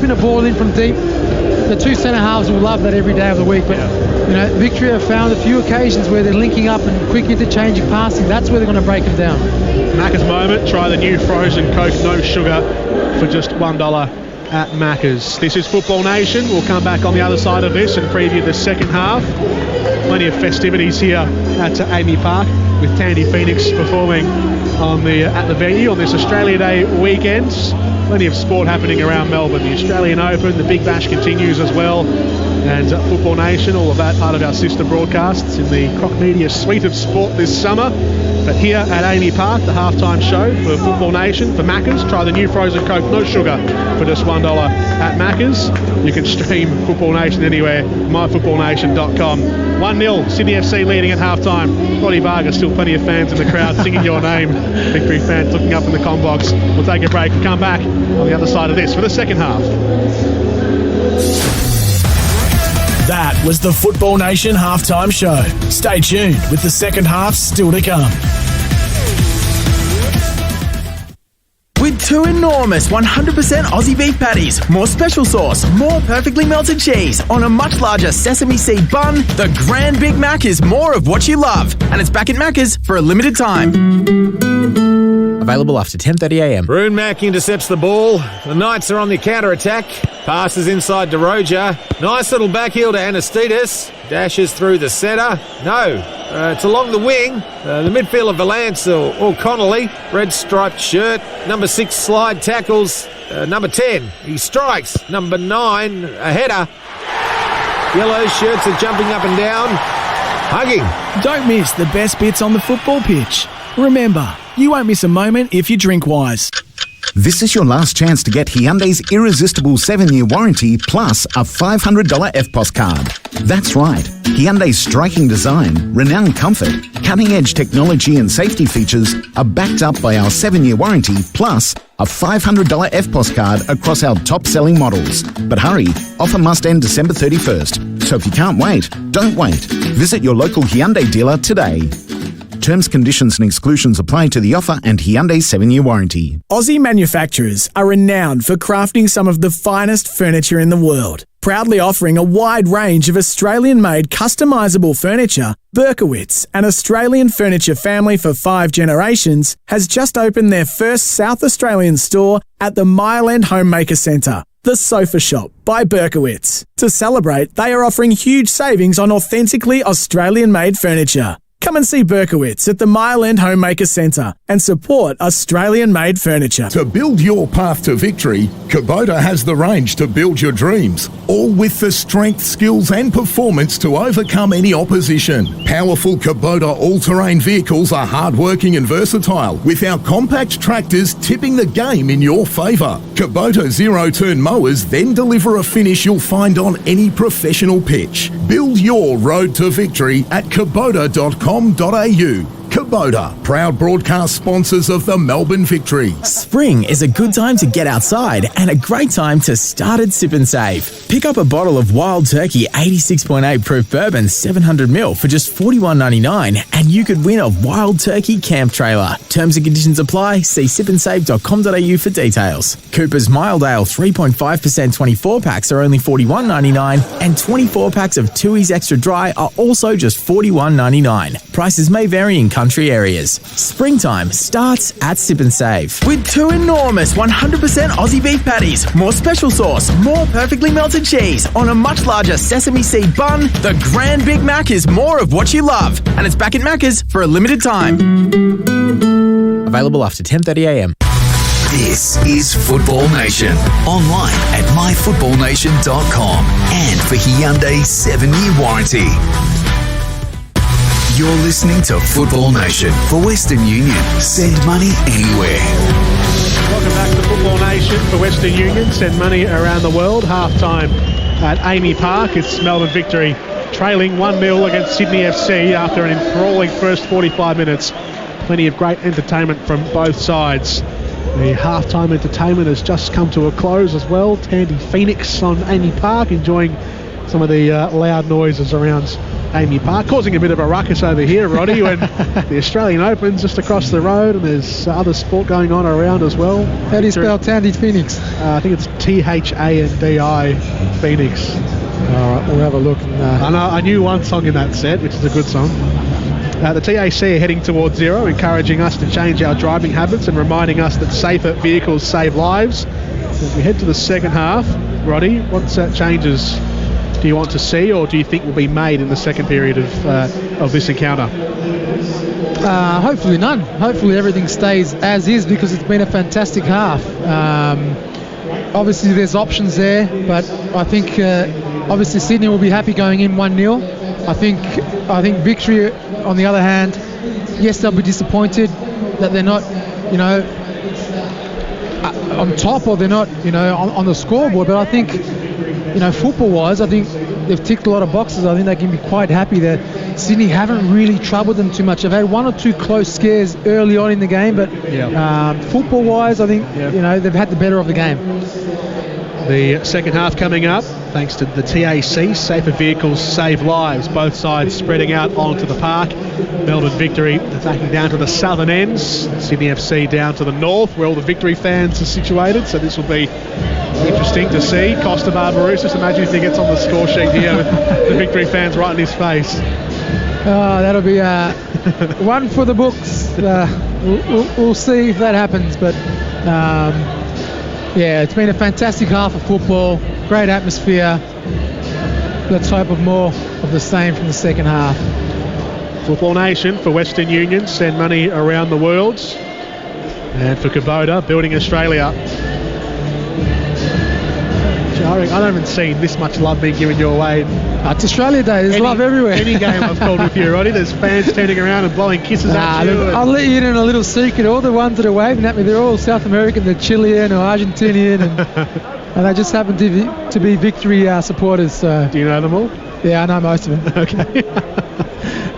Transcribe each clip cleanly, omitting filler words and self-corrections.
whipping a ball in from deep. The two centre halves will love that every day of the week. But Victory have found a few occasions where they're linking up and quick interchanging passing. That's where they're going to break them down. Macca's moment. Try the new frozen Coke, no sugar, for just $1 at Macca's. This is Football Nation. We'll come back on the other side of this and preview the second half. Plenty of festivities here at Amy Park, with Tandy Phoenix performing at the venue on this Australia Day weekend. Plenty of sport happening around Melbourne. The Australian Open, the Big Bash continues as well, and Football Nation, all of that part of our sister broadcasts in the Croc Media suite of sport this summer. But here at Amy Park, the halftime show for Football Nation, for Macca's. Try the new frozen Coke, no sugar, for just $1 at Macca's. You can stream Football Nation anywhere, myfootballnation.com. 1-0, Sydney FC leading at halftime. Roddy Vargas, still plenty of fans in the crowd singing your name. Victory fans looking up in the comm box. We'll take a break and come back on the other side of this for the second half. That was the Football Nation halftime show. Stay tuned with the second half still to come. With two enormous 100% Aussie beef patties, more special sauce, more perfectly melted cheese on a much larger sesame seed bun, the Grand Big Mac is more of what you love. And it's back at Macca's for a limited time. Available after 10:30am. Brune Mac intercepts the ball. The Knights are on the counter-attack. Passes inside to Roger. Nice little backheel to Anastides. Dashes through the centre. No, it's along the wing. The midfielder Valance or Connolly. Red striped shirt. Number 6 slide tackles. Number 10, he strikes. Number 9, a header. Yellow shirts are jumping up and down. Hugging. Don't miss the best bits on the football pitch. Remember, you won't miss a moment if you drink wise. This is your last chance to get Hyundai's irresistible 7-year warranty plus a $500 FPOS card. That's right. Hyundai's striking design, renowned comfort, cutting-edge technology and safety features are backed up by our 7-year warranty plus a $500 FPOS card across our top-selling models. But hurry, offer must end December 31st. So if you can't wait, don't wait. Visit your local Hyundai dealer today. Terms, conditions and exclusions apply to the offer and Hyundai's 7-year warranty. Aussie manufacturers are renowned for crafting some of the finest furniture in the world. Proudly offering a wide range of Australian-made customisable furniture, Berkowitz, an Australian furniture family for 5 generations, has just opened their first South Australian store at the Mile End Homemaker Centre, the Sofa Shop by Berkowitz. To celebrate, they are offering huge savings on authentically Australian-made furniture. Come and see Berkowitz at the Mile End Homemaker Centre and support Australian-made furniture. To build your path to victory, Kubota has the range to build your dreams, all with the strength, skills and performance to overcome any opposition. Powerful Kubota all-terrain vehicles are hard-working and versatile, with our compact tractors tipping the game in your favour. Kubota zero-turn mowers then deliver a finish you'll find on any professional pitch. Build your road to victory at kubota.com.au. Kubota, proud broadcast sponsors of the Melbourne Victory. Spring is a good time to get outside and a great time to start at Sip and Save. Pick up a bottle of Wild Turkey 86.8 proof bourbon 700ml for just $41.99 and you could win a Wild Turkey camp trailer. Terms and conditions apply. See sipandsave.com.au for details. Cooper's Mild Ale 3.5% 24-packs are only $41.99 and 24 packs of Tooheys Extra Dry are also just $41.99. Prices may vary in country areas. Springtime starts at Sip and Save. With two enormous 100% Aussie beef patties, more special sauce, more perfectly melted cheese on a much larger sesame seed bun, the Grand Big Mac is more of what you love. And it's back at Macca's for a limited time. Available after 10:30am. This is Football Nation. Online at myfootballnation.com and for Hyundai's 7-year warranty. You're listening to Football Nation. For Western Union, send money anywhere. Welcome back to Football Nation for Western Union. Send money around the world. Half-time at Amy Park. It's Melbourne Victory trailing 1-0 against Sydney FC after an enthralling first 45 minutes. Plenty of great entertainment from both sides. The half-time entertainment has just come to a close as well. Tandy Phoenix on Amy Park enjoying some of the loud noises around Amy Park, causing a bit of a ruckus over here, Roddy, when the Australian Open's just across the road and there's other sport going on around as well. How do you spell Tandy Phoenix? I think it's Thandi Phoenix. All right, we'll have a look. I knew one song in that set, which is a good song. The TAC are heading towards zero, encouraging us to change our driving habits and reminding us that safer vehicles save lives. As we head to the second half, Roddy, what changes do you want to see, or do you think will be made in the second period of this encounter? Hopefully none. Hopefully everything stays as is, because it's been a fantastic half. Obviously there's options there, but I think obviously Sydney will be happy going in 1-0. I think Victory, on the other hand, yes, they'll be disappointed that they're not, on top, or they're not, on the scoreboard. But I think, football-wise, I think they've ticked a lot of boxes. I think they can be quite happy that Sydney haven't really troubled them too much. They've had one or two close scares early on in the game, but football-wise, I think they've had the better of the game. The second half coming up, thanks to the TAC, safer vehicles save lives. Both sides spreading out onto the park. Melbourne Victory attacking down to the southern ends. Sydney FC down to the north, where all the Victory fans are situated. So this will be interesting to see. Costa Barbarouses, imagine if he gets on the score sheet here with the Victory fans right in his face. That'll be one for the books. We'll see if that happens. But it's been a fantastic half of football. Great atmosphere. Let's hope of more of the same from the second half. Football Nation for Western Union send money around the world. And for Kubota, building Australia. I haven't seen this much love being given your way. It's Australia Day. There's love everywhere. Any game I've called with you, Roddy, there's fans turning around and blowing kisses at you. I'll let you in on a little secret. All the ones that are waving at me, they're all South American, they're Chilean or Argentinian, and they just happen to be Victory supporters. So. Do you know them all? Yeah, I know most of them. Okay.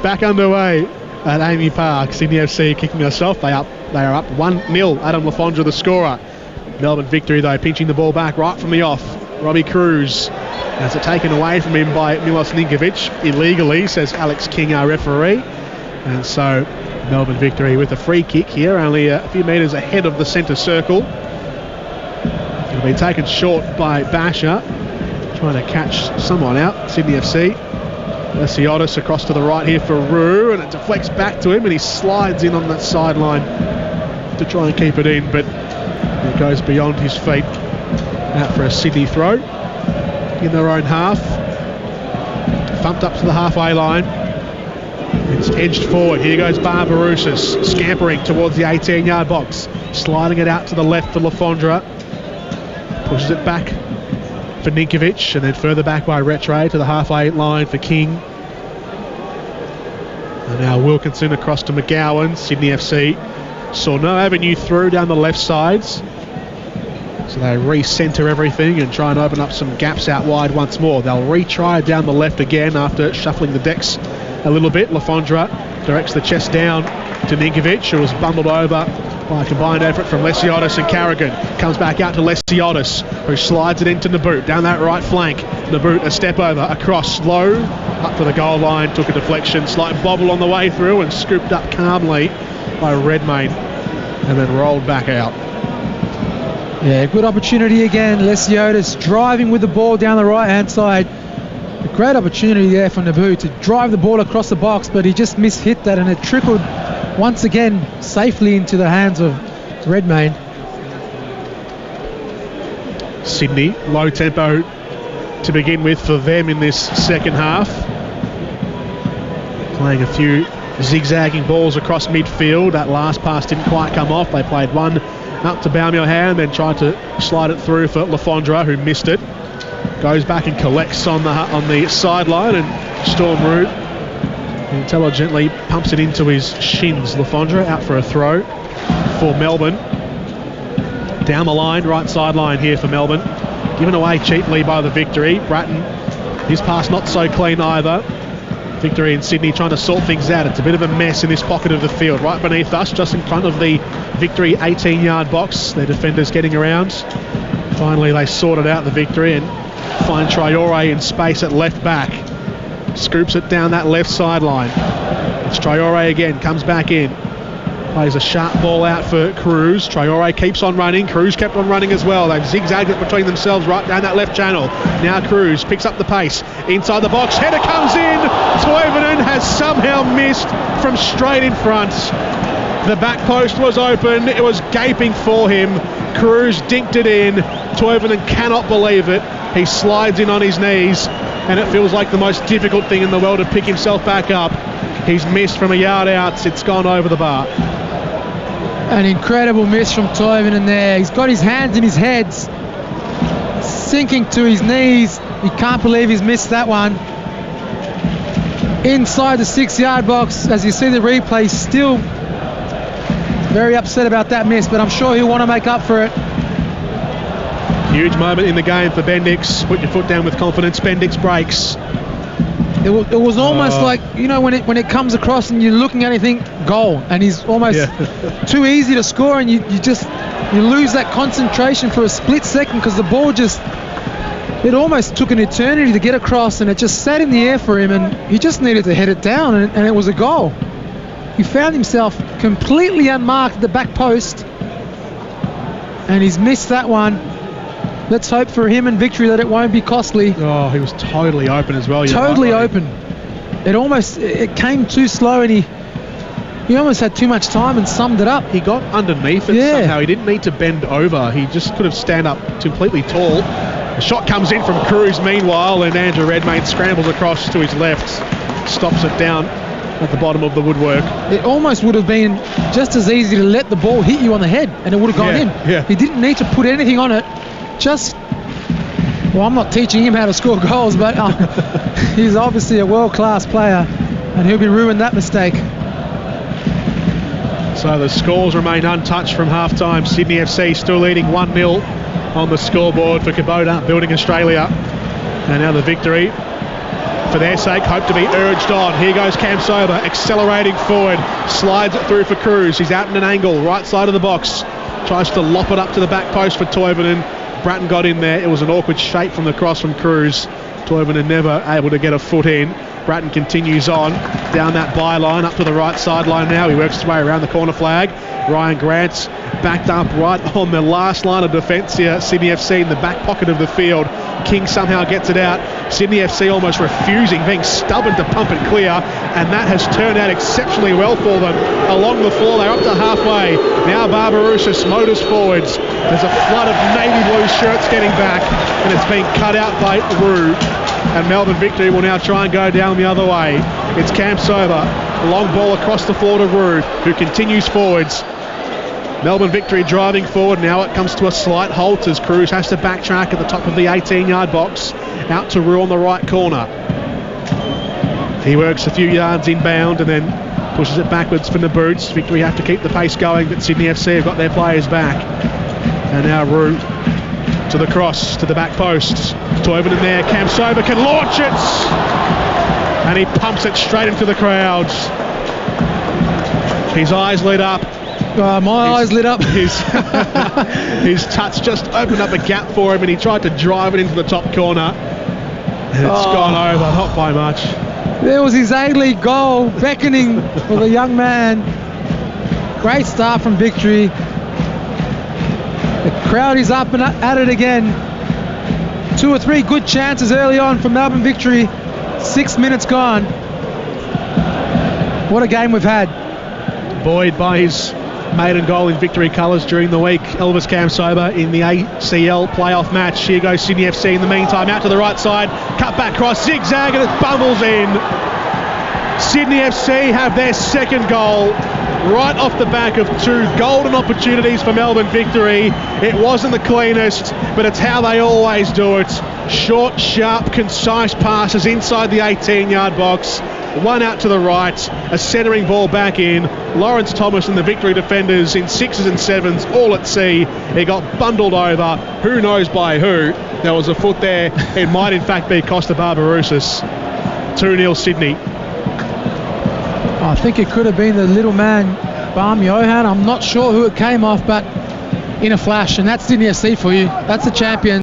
Back underway at Amy Park. Sydney FC kicking us off. They are up 1-0. Adam Lafondra the scorer. Melbourne Victory, though, pinching the ball back right from the off. Robbie Cruz has it taken away from him by Milos Ninkovic illegally, says Alex King, our referee. And so Melbourne Victory with a free kick here, only a few metres ahead of the centre circle. It'll be taken short by Basher, trying to catch someone out. Sydney FC. Lesiotis across to the right here for Roo, and it deflects back to him, and he slides in on that sideline to try and keep it in, but it goes beyond his feet. Out for a Sydney throw in their own half. Thumped up to the halfway line. It's edged forward. Here goes Barbarouses, scampering towards the 18-yard box. Sliding it out to the left for Lafondra. Pushes it back for Ninkovic, and then further back by Rattray to the halfway line for King. And now Wilkinson across to McGowan. Sydney FC saw no avenue through down the left sides. So they re-centre everything and try and open up some gaps out wide once more. They'll retry down the left again after shuffling the decks a little bit. Lafondra directs the chest down to Ninkovic, who was bundled over by a combined effort from Lesiotis and Carrigan. Comes back out to Lesiotis, who slides it into Naboot down that right flank. Naboot a step over, across low, up to the goal line, took a deflection, slight bobble on the way through and scooped up calmly by Redmayne and then rolled back out. Yeah, good opportunity again. Lesiotis driving with the ball down the right-hand side. A great opportunity there for Naboo to drive the ball across the box, but he just mishit that, and it trickled once again safely into the hands of Redmayne. Sydney, low tempo to begin with for them in this second half. Playing a few zigzagging balls across midfield. That last pass didn't quite come off. They played one up to Baumjohann, then tried to slide it through for Lafondra, who missed it. Goes back and collects on the sideline, and Storm Root intelligently pumps it into his shins. Lafondra out for a throw for Melbourne. Down the line, right sideline here for Melbourne. Given away cheaply by the Victory. Bratton, his pass not so clean either. Victory in Sydney trying to sort things out. It's a bit of a mess in this pocket of the field. Right beneath us, just in front of the Victory 18-yard box. Their defenders getting around. Finally, they sorted out the Victory and find Traore in space at left back. scoops it down that left sideline. It's Traore again, comes back in. Plays a sharp ball out for Cruz. Traore keeps on running. Cruz kept on running as well. They've zigzagged it between themselves right down that left channel. Now Cruz picks up the pace. Inside the box. Header comes in. Toivonen has somehow missed from straight in front. The back post was open. It was gaping for him. Cruz dinked it in. Toivonen cannot believe it. He slides in on his knees, and it feels like the most difficult thing in the world to pick himself back up. He's missed from a yard out. It's gone over the bar. An incredible miss from Toivonen there. He's got his hands in his head, sinking to his knees. He can't believe he's missed that one. Inside the 6-yard box, as you see the replay, still very upset about that miss, but I'm sure he'll want to make up for it. Huge moment in the game for Bendix. Put your foot down with confidence. Bendix breaks. It was almost like, you know, when it comes across and you're looking at anything, goal, and he's almost too easy to score, and you lose that concentration for a split second because the ball it almost took an eternity to get across, and it just sat in the air for him, and he just needed to head it down, and it was a goal. He found himself completely unmarked at the back post, and he's missed that one. Let's hope for him and victory that it won't be costly. Oh, he was totally open as well. Totally open. It came too slow, and he almost had too much time and summed it up. He got underneath it somehow. He didn't need to bend over. He just could have stand up completely tall. The shot comes in from Cruz meanwhile, and Andrew Redmayne scrambles across to his left, stops it down at the bottom of the woodwork. It almost would have been just as easy to let the ball hit you on the head, and it would have gone in. Yeah. He didn't need to put anything on it. I'm not teaching him how to score goals, but he's obviously a world-class player, and he'll be ruined that mistake. So the scores remain untouched from half-time. Sydney FC still leading 1-0 on the scoreboard for Kubota, Building Australia. And now the victory, for their sake, hope to be urged on. Here goes Cam Sober, accelerating forward, slides it through for Cruz. He's out in an angle, right side of the box, tries to lop it up to the back post for Toivonen. Bratton got in there. It was an awkward shape from the cross from Cruz. Toivonen never able to get a foot in. Bratton continues on down that byline up to the right sideline now. He works his way around the corner flag. Ryan Grant's backed up right on the last line of defence here. Sydney FC in the back pocket of the field. King somehow gets it out. Sydney FC almost refusing, being stubborn to pump it clear, and that has turned out exceptionally well for them. Along the floor, they're up to halfway. Now Barbarouses motors forwards. There's a flood of navy blue shirts getting back, and it's being cut out by Rue. And Melbourne Victory will now try and go down the other way. It's Cam Sober. Long ball across the floor to Rue, who continues forwards. Melbourne Victory driving forward. Now it comes to a slight halt as Cruz has to backtrack at the top of the 18-yard box. Out to Rue on the right corner. He works a few yards inbound and then pushes it backwards from the boots. Victory have to keep the pace going, but Sydney FC have got their players back. And now Rue to the cross, to the back post. Toivonen there. Cam Sober can launch it! And he pumps it straight into the crowds. His eyes lit up. Eyes lit up. His touch just opened up a gap for him, and he tried to drive it into the top corner. And it's gone over, not by much. There was his A-League goal, beckoning for the young man. Great start from Victory. The crowd is up and at it again. 2 or 3 good chances early on from Melbourne Victory. 6 minutes gone. What a game we've had. Buoyed by his maiden goal in Victory colours during the week, Elvis Cam Sober in the ACL playoff match. Here goes Sydney FC in the meantime, out to the right side, cut back cross, zigzag, and it bumbles in. Sydney FC have their second goal right off the back of 2 golden opportunities for Melbourne Victory. It wasn't the cleanest, but it's how they always do it. Short, sharp, concise passes inside the 18-yard box. One out to the right, a centering ball back in. Lawrence Thomas and the Victory defenders in 6s and 7s, all at sea. He got bundled over, who knows by who. There was a foot there. It might in fact be Costa Barbarouses. 2-0 Sydney. I think it could have been the little man, Barm Johan. I'm not sure who it came off, but in a flash. And that's Sydney FC for you. That's the champion.